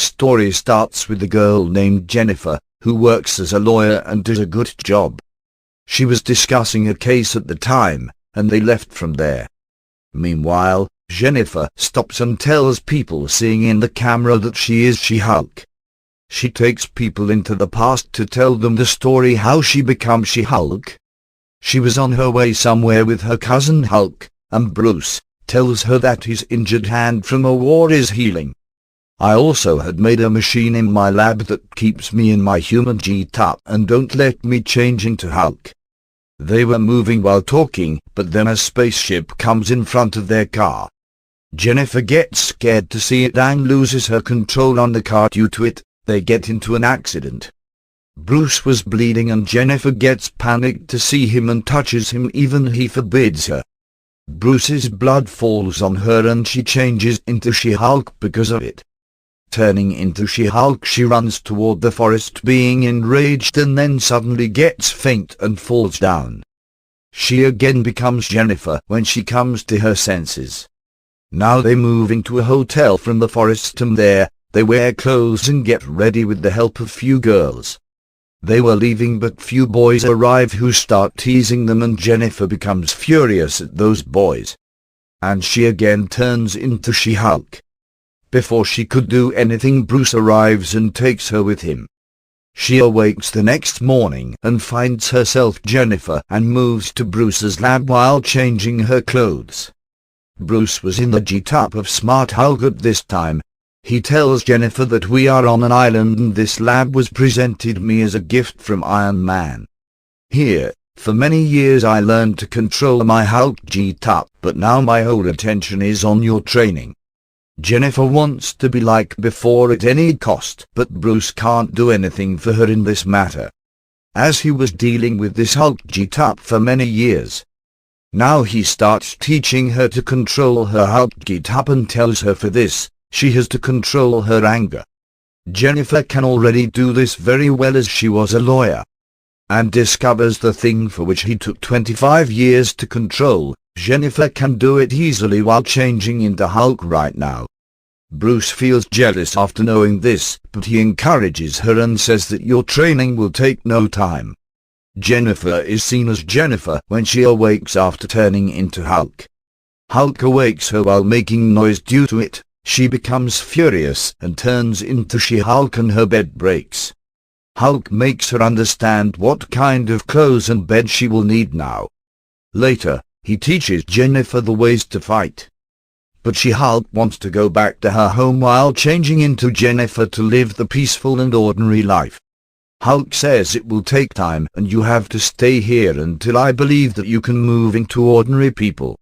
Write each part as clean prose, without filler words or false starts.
Story starts with a girl named Jennifer, who works as a lawyer and does a good job. She was discussing a case at the time, and they left from there. Meanwhile, Jennifer stops and tells people seeing in the camera that she is She-Hulk. She takes people into the past to tell them the story how she becomes She-Hulk. She was on her way somewhere with her cousin Hulk, and Bruce tells her that his injured hand from a war is healing. I also had made a machine in my lab that keeps me in my human G-top and don't let me change into Hulk. They were moving while talking, but then a spaceship comes in front of their car. Jennifer gets scared to see it and loses her control on the car due to it. They get into an accident. Bruce was bleeding and Jennifer gets panicked to see him and touches him, even he forbids her. Bruce's blood falls on her and she changes into She-Hulk because of it. Turning into She-Hulk, she runs toward the forest being enraged and then suddenly gets faint and falls down. She again becomes Jennifer when she comes to her senses. Now they move into a hotel from the forest and there, they wear clothes and get ready with the help of few girls. They were leaving but few boys arrive who start teasing them and Jennifer becomes furious at those boys. And she again turns into She-Hulk. Before she could do anything, Bruce arrives and takes her with him. She awakes the next morning and finds herself Jennifer and moves to Bruce's lab while changing her clothes. Bruce was in the G-top of Smart Hulk at this time. He tells Jennifer that we are on an island and this lab was presented me as a gift from Iron Man. Here, for many years I learned to control my Hulk G-top, but now my whole attention is on your training. Jennifer wants to be like before at any cost, but Bruce can't do anything for her in this matter, as he was dealing with this Hulk G-top for many years. Now he starts teaching her to control her Hulk G-top and tells her for this, she has to control her anger. Jennifer can already do this very well as she was a lawyer, and discovers the thing for which he took 25 years to control. Jennifer can do it easily while changing into Hulk right now. Bruce feels jealous after knowing this, but he encourages her and says that your training will take no time. Jennifer is seen as Jennifer when she awakes after turning into Hulk. Hulk awakes her while making noise due to it. She becomes furious and turns into She-Hulk and her bed breaks. Hulk makes her understand what kind of clothes and bed she will need now. Later, he teaches Jennifer the ways to fight. But She-Hulk wants to go back to her home while changing into Jennifer to live the peaceful and ordinary life. Hulk says it will take time and you have to stay here until I believe that you can move into ordinary people.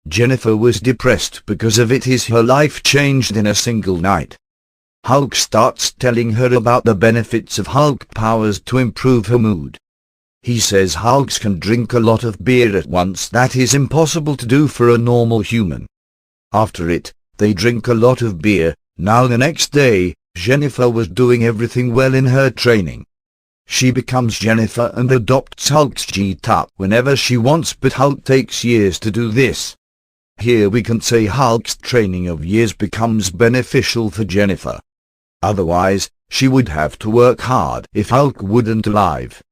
Jennifer was depressed because of it. Her life changed in a single night. Hulk starts telling her about the benefits of Hulk powers to improve her mood. He says Hulks can drink a lot of beer at once. That is impossible to do for a normal human. After it, they drink a lot of beer. Now the next day, Jennifer was doing everything well in her training. She becomes Jennifer and adopts Hulk's G-top whenever she wants, but Hulk takes years to do this. Here we can say Hulk's training of years becomes beneficial for Jennifer. Otherwise, she would have to work hard if Hulk wouldn't alive.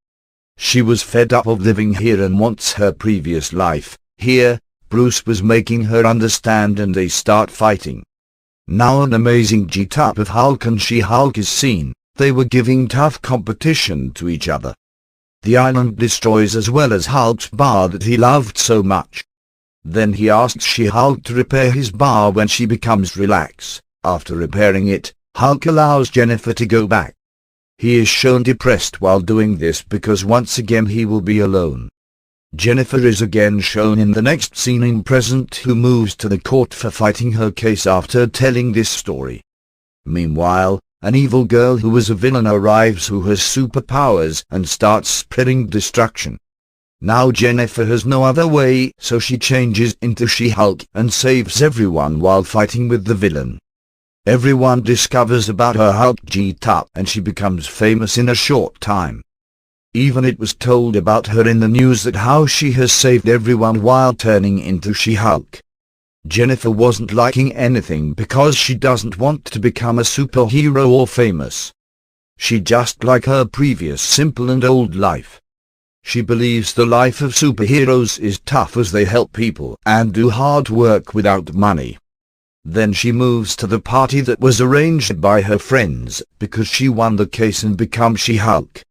She was fed up of living here and wants her previous life. Here, Bruce was making her understand and they start fighting. Now an amazing G-top of Hulk and She-Hulk is seen. They were giving tough competition to each other. The island destroys as well as Hulk's bar that he loved so much. Then he asks She-Hulk to repair his bar when she becomes relaxed. After repairing it, Hulk allows Jennifer to go back. He is shown depressed while doing this because once again he will be alone. Jennifer is again shown in the next scene in present, who moves to the court for fighting her case after telling this story. Meanwhile, an evil girl who was a villain arrives who has superpowers and starts spreading destruction. Now Jennifer has no other way, so she changes into She-Hulk and saves everyone while fighting with the villain. Everyone discovers about her Hulk G-top and she becomes famous in a short time. Even it was told about her in the news that how she has saved everyone while turning into She-Hulk. Jennifer wasn't liking anything because she doesn't want to become a superhero or famous. She just like her previous simple and old life. She believes the life of superheroes is tough as they help people and do hard work without money. Then she moves to the party that was arranged by her friends because she won the case and becomes She-Hulk.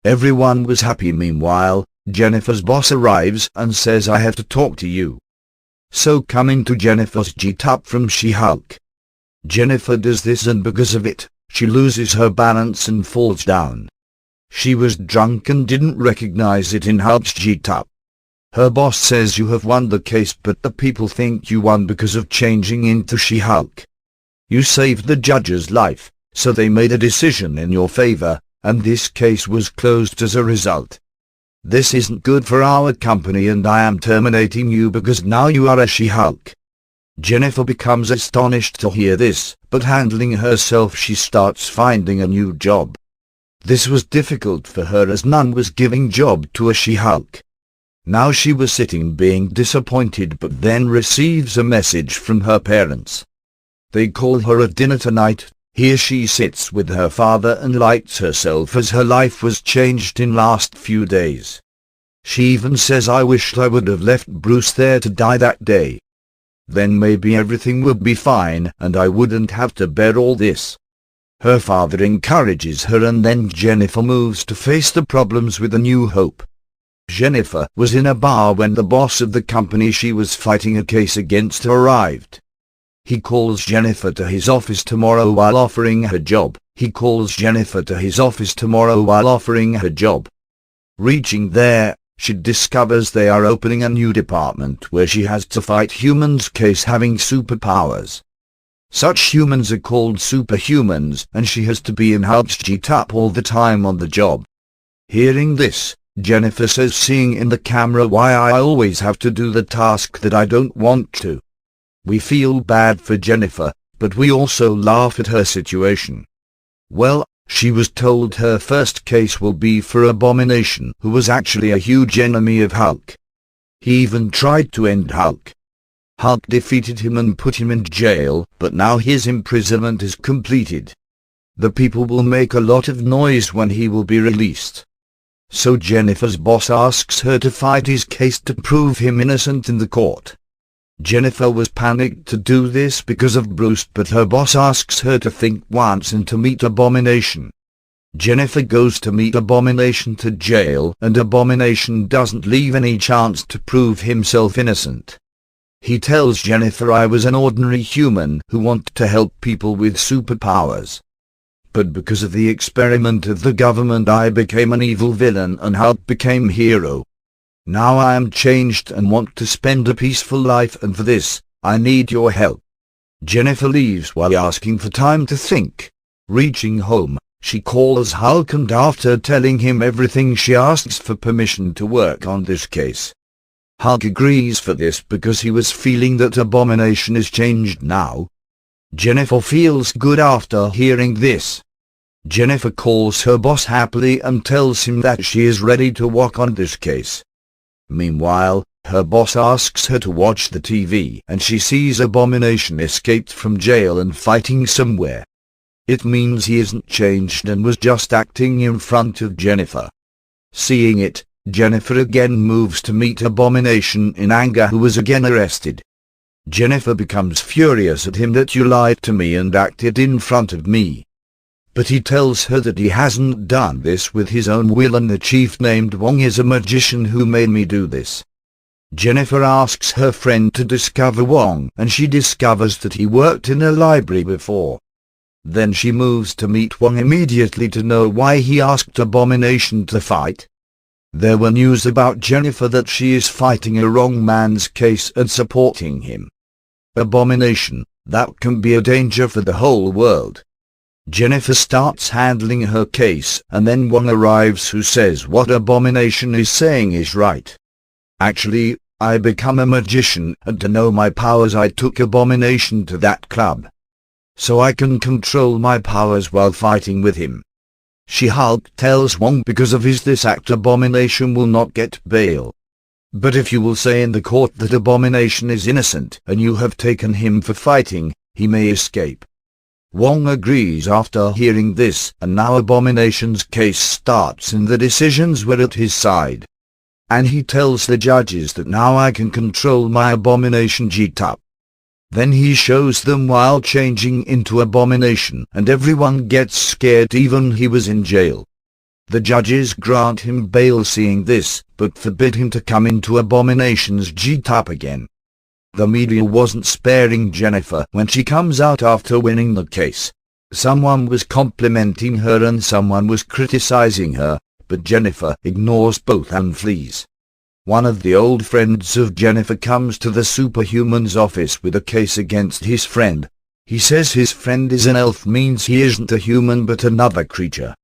Everyone was happy. Meanwhile, Jennifer's boss arrives and says, "I have to talk to you." So coming to Jennifer's G-Top from She-Hulk. Jennifer does this, and because of it, she loses her balance and falls down. She was drunk and didn't recognize it in Hulk's G-Top. Her boss says, "You have won the case, but the people think you won because of changing into She-Hulk. You saved the judge's life, so they made a decision in your favor, and this case was closed as a result. This isn't good for our company and I am terminating you because now you are a She-Hulk." Jennifer becomes astonished to hear this, but handling herself she starts finding a new job. This was difficult for her as none was giving job to a She-Hulk. Now she was sitting being disappointed, but then receives a message from her parents. They call her at dinner tonight. Here she sits with her father and lights herself as her life was changed in last few days. She even says, "I wished I would have left Bruce there to die that day. Then maybe everything would be fine and I wouldn't have to bear all this." Her father encourages her, and then Jennifer moves to face the problems with a new hope. Jennifer was in a bar when the boss of the company she was fighting a case against arrived. He calls Jennifer to his office tomorrow while offering her job. Reaching there, she discovers they are opening a new department where she has to fight humans case having superpowers. Such humans are called superhumans, and she has to be in Hulk's G-Top all the time on the job. Hearing this, Jennifer says, seeing in the camera, "Why I always have to do the task that I don't want to." We feel bad for Jennifer, but we also laugh at her situation. Well, she was told her first case will be for Abomination, who was actually a huge enemy of Hulk. He even tried to end Hulk. Hulk defeated him and put him in jail, but now his imprisonment is completed. The people will make a lot of noise when he will be released. So Jennifer's boss asks her to fight his case to prove him innocent in the court. Jennifer was panicked to do this because of Bruce, but her boss asks her to think once and to meet Abomination. Jennifer goes to meet Abomination to jail, and Abomination doesn't leave any chance to prove himself innocent. He tells Jennifer, "I was an ordinary human who wanted to help people with superpowers. But because of the experiment of the government I became an evil villain and Hulk became hero. Now I am changed and want to spend a peaceful life, and for this, I need your help." Jennifer leaves while asking for time to think. Reaching home, she calls Hulk, and after telling him everything she asks for permission to work on this case. Hulk agrees for this because he was feeling that Abomination is changed now. Jennifer feels good after hearing this. Jennifer calls her boss happily and tells him that she is ready to work on this case. Meanwhile, her boss asks her to watch the TV, and she sees Abomination escaped from jail and fighting somewhere. It means he isn't changed and was just acting in front of Jennifer. Seeing it, Jennifer again moves to meet Abomination in anger, who was again arrested. Jennifer becomes furious at him that "You lied to me and acted in front of me." But he tells her that he hasn't done this with his own will, and the chief named Wong is a magician who made me do this. Jennifer asks her friend to discover Wong, and she discovers that he worked in a library before. Then she moves to meet Wong immediately to know why he asked Abomination to fight. There were news about Jennifer that she is fighting a wrong man's case and supporting him. Abomination, that can be a danger for the whole world. Jennifer starts handling her case, and then Wong arrives, who says what Abomination is saying is right. Actually, I become a magician, and to know my powers I took Abomination to that club. So I can control my powers while fighting with him. She-Hulk tells Wong because of this act Abomination will not get bail. But if you will say in the court that Abomination is innocent and you have taken him for fighting, he may escape. Wong agrees after hearing this, and now Abomination's case starts and the decisions were at his side. And he tells the judges that now I can control my Abomination G-Tup. Then he shows them while changing into Abomination, and everyone gets scared, even he was in jail. The judges grant him bail seeing this, but forbid him to come into Abomination's G-Tup again. The media wasn't sparing Jennifer when she comes out after winning the case. Someone was complimenting her and someone was criticizing her, but Jennifer ignores both and flees. One of the old friends of Jennifer comes to the superhuman's office with a case against his friend. He says his friend is an elf, means he isn't a human but another creature.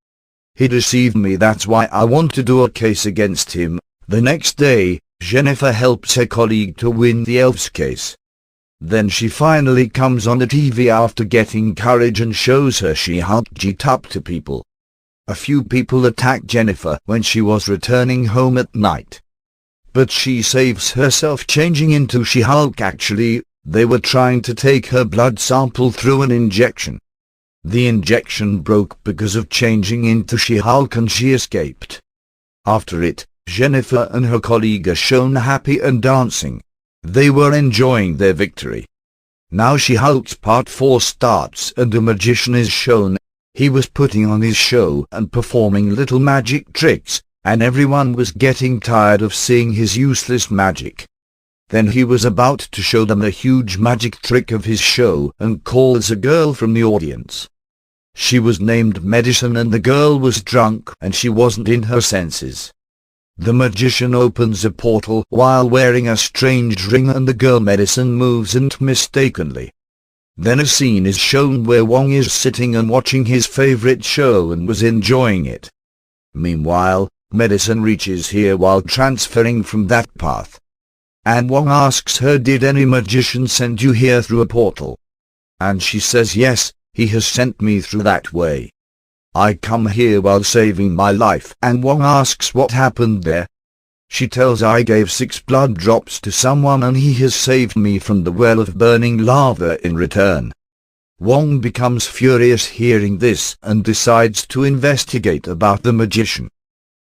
He deceived me, that's why I want to do a case against him. The next day, Jennifer helps her colleague to win the elf's case. Then she finally comes on the TV after getting courage and shows her She-Hulk G-Tup to people. A few people attack Jennifer when she was returning home at night. But she saves herself changing into She-Hulk. Actually, they were trying to take her blood sample through an injection. The injection broke because of changing into She-Hulk and she escaped. After it, Jennifer and her colleague are shown happy and dancing. They were enjoying their victory. Now She-Hulk's Part 4 starts and a magician is shown. He was putting on his show and performing little magic tricks, and everyone was getting tired of seeing his useless magic. Then he was about to show them a huge magic trick of his show and calls a girl from the audience. She was named Medicine and the girl was drunk and she wasn't in her senses. The magician opens a portal while wearing a strange ring and the girl Medicine moves in mistakenly. Then a scene is shown where Wong is sitting and watching his favorite show and was enjoying it. Meanwhile, Medicine reaches here while transferring from that path. And Wong asks her, did any magician send you here through a portal? And she says yes, he has sent me through that way. I come here while saving my life, and Wong asks what happened there. She tells I gave 6 blood drops to someone and he has saved me from the well of burning lava in return. Wong becomes furious hearing this and decides to investigate about the magician.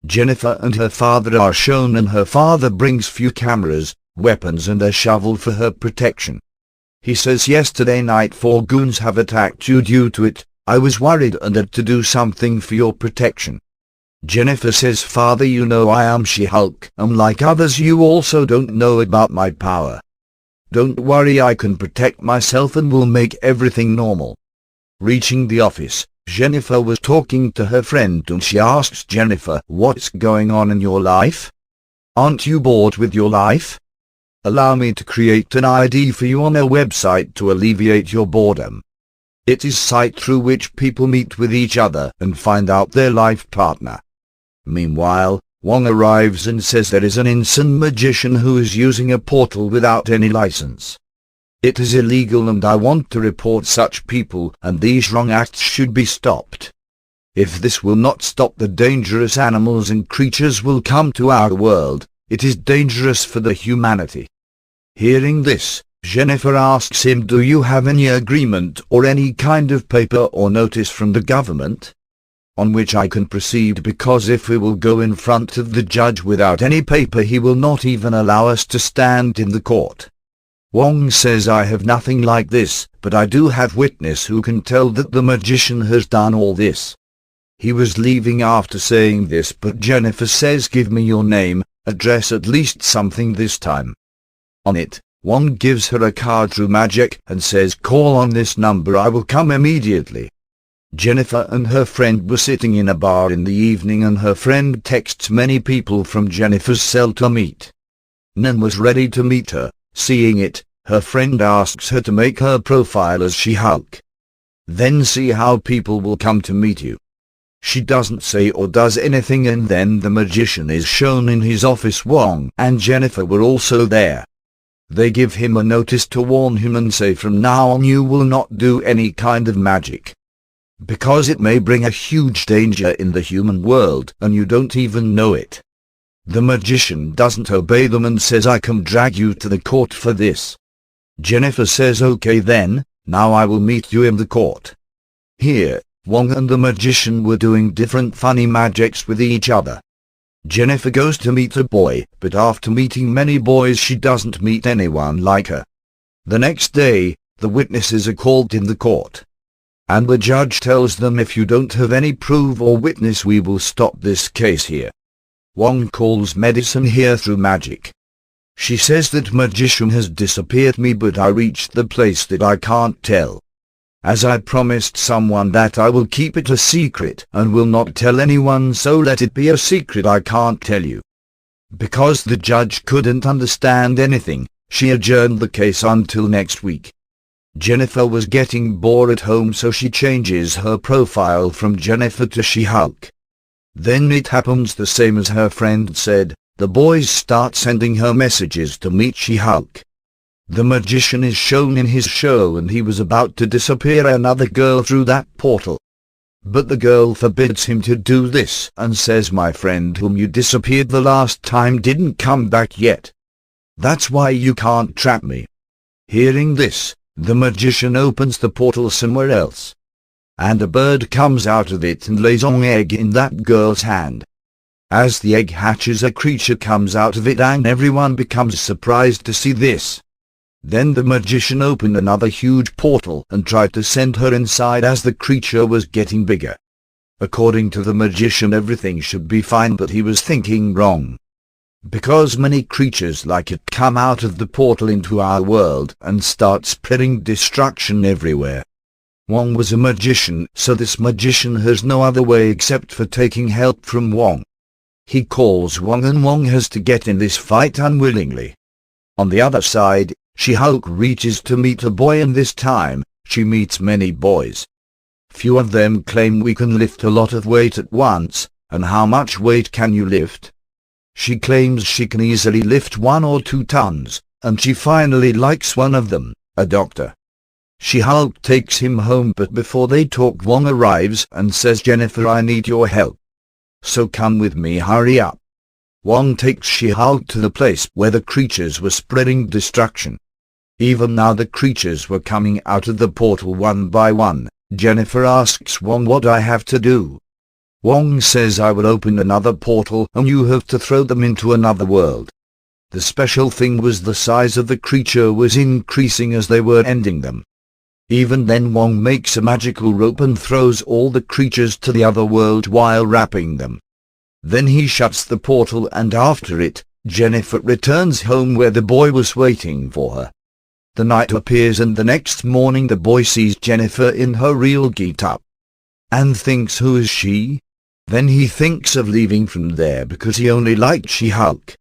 Jennifer and her father are shown and her father brings few cameras, weapons and a shovel for her protection. He says yesterday night 4 goons have attacked you. Due to it, I was worried and had to do something for your protection. Jennifer says, Father, you know I am She-Hulk. Unlike others, you also don't know about my power. Don't worry, I can protect myself and will make everything normal. Reaching the office, Jennifer was talking to her friend and she asks Jennifer, what's going on in your life? Aren't you bored with your life? Allow me to create an ID for you on a website to alleviate your boredom. It is a site through which people meet with each other and find out their life partner. Meanwhile, Wong arrives and says there is an insane magician who is using a portal without any license. It is illegal and I want to report such people, and these wrong acts should be stopped. If this will not stop, the dangerous animals and creatures will come to our world. It is dangerous for the humanity. Hearing this, Jennifer asks him, do you have any agreement or any kind of paper or notice from the government on which I can proceed, because if we will go in front of the judge without any paper, he will not even allow us to stand in the court. Wong says, I have nothing like this, but I do have witness who can tell that the magician has done all this. He was leaving after saying this, but Jennifer says, give me your name, address, at least something this time. On it, Wong gives her a card through magic and says, call on this number, I will come immediately. Jennifer and her friend were sitting in a bar in the evening and her friend texts many people from Jennifer's cell to meet. None was ready to meet her. Seeing it, her friend asks her to make her profile as She-Hulk. Then see how people will come to meet you. She doesn't say or does anything, and then the magician is shown in his office. Wong and Jennifer were also there. They give him a notice to warn him and say, from now on you will not do any kind of magic, because it may bring a huge danger in the human world and you don't even know it. The magician doesn't obey them and says, I can drag you to the court for this. Jennifer says, okay then, now I will meet you in the court. Here, Wong and the magician were doing different funny magics with each other. Jennifer goes to meet a boy, but after meeting many boys she doesn't meet anyone like her. The next day, the witnesses are called in the court. And the judge tells them, if you don't have any proof or witness, we will stop this case here. Wong calls medicine here through magic. She says that magician has disappeared me, but I reached the place that I can't tell. As I promised someone that I will keep it a secret and will not tell anyone, so let it be a secret I can't tell you. Because the judge couldn't understand anything, she adjourned the case until next week. Jennifer was getting bored at home, so she changes her profile from Jennifer to She-Hulk. Then it happens the same as her friend said. The boys start sending her messages to meet She-Hulk. The magician is shown in his show and he was about to disappear another girl through that portal. But the girl forbids him to do this and says, my friend whom you disappeared the last time didn't come back yet. That's why you can't trap me. Hearing this, the magician opens the portal somewhere else. And a bird comes out of it and lays an egg in that girl's hand. As the egg hatches, a creature comes out of it and everyone becomes surprised to see this. Then the magician opened another huge portal and tried to send her inside as the creature was getting bigger. According to the magician, everything should be fine, but he was thinking wrong. Because many creatures like it come out of the portal into our world and start spreading destruction everywhere. Wong was a magician, so this magician has no other way except for taking help from Wong. He calls Wong and Wong has to get in this fight unwillingly. On the other side, She-Hulk reaches to meet a boy, and this time, she meets many boys. Few of them claim we can lift a lot of weight at once, and how much weight can you lift? She claims she can easily lift 1 or 2 tons, and she finally likes one of them, a doctor. She-Hulk takes him home, but before they talk, Wong arrives and says, Jennifer, I need your help. So come with me, hurry up. Wong takes She-Hulk to the place where the creatures were spreading destruction. Even now the creatures were coming out of the portal one by one. Jennifer asks Wong what I have to do. Wong says, I will open another portal and you have to throw them into another world. The special thing was the size of the creature was increasing as they were ending them. Even then Wong makes a magical rope and throws all the creatures to the other world while wrapping them. Then he shuts the portal, and after it, Jennifer returns home where the boy was waiting for her. The night appears and the next morning the boy sees Jennifer in her real get-up. And thinks, who is she? Then he thinks of leaving from there because he only liked She-Hulk.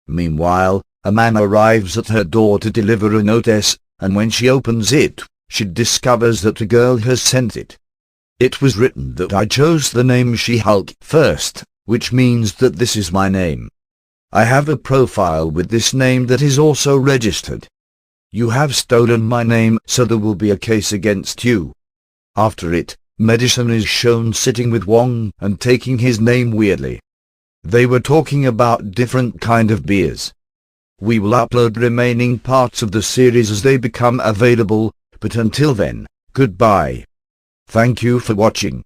Meanwhile, a man arrives at her door to deliver a notice, and when she opens it, she discovers that a girl has sent it. It was written that I chose the name She-Hulk first, which means that this is my name. I have a profile with this name that is also registered. You have stolen my name, so there will be a case against you. After it, Medicine is shown sitting with Wong and taking his name weirdly. They were talking about different kind of beers. We will upload remaining parts of the series as they become available, but until then, goodbye. Thank you for watching.